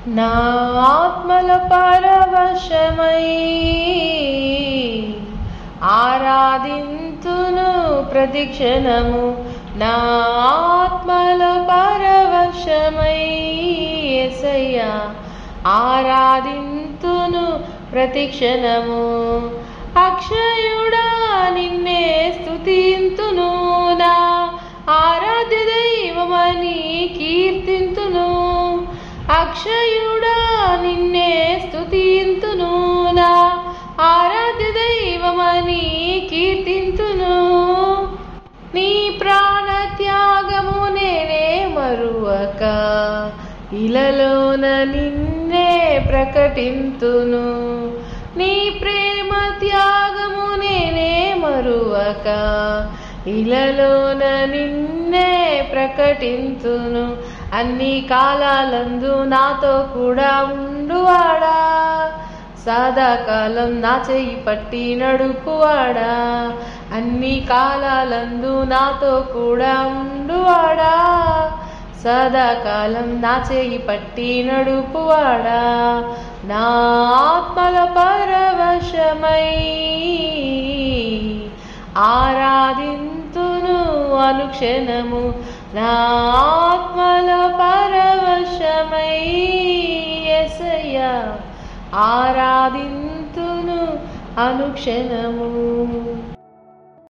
నా ఆత్మల పరవశమై ఆరాధింతును ప్రతిక్షణము. నా ఆత్మల పరవశమై యేసయ్యా ఆరాధింతును ప్రతిక్షణము. అక్షయుడా నిన్నే స్తుతింతును, నా ఆరాధ్య దైవమని కీర్తింతును. అక్షయుడా నిన్నే స్తుతింతును, నా ఆరాధ్య దైవమని కీర్తింతును. నీ ప్రాణ త్యాగము నేనే మరువక ఇలలోన నిన్నే ప్రకటింతును. నీ ప్రేమ త్యాగము నేనే మరువక ఇలలోన నిన్నే ప్రకటింతును. అన్ని కాలాలందు నాతో కూడా ఉండువాడా, సదాకాలం నా చెయ్యి పట్టి నడుపువాడా. అన్ని కాలాలందు నాతో కూడా ఉండువాడా, సదాకాలం నా చెయ్యి పట్టి నడుపువాడా. నా ఆత్మల పరవశమై ఆరాధింతును అనుక్షణము. నా ఆత్మల పరవశమై యేసయ్యా ఆరాధింతును అనుక్షణము.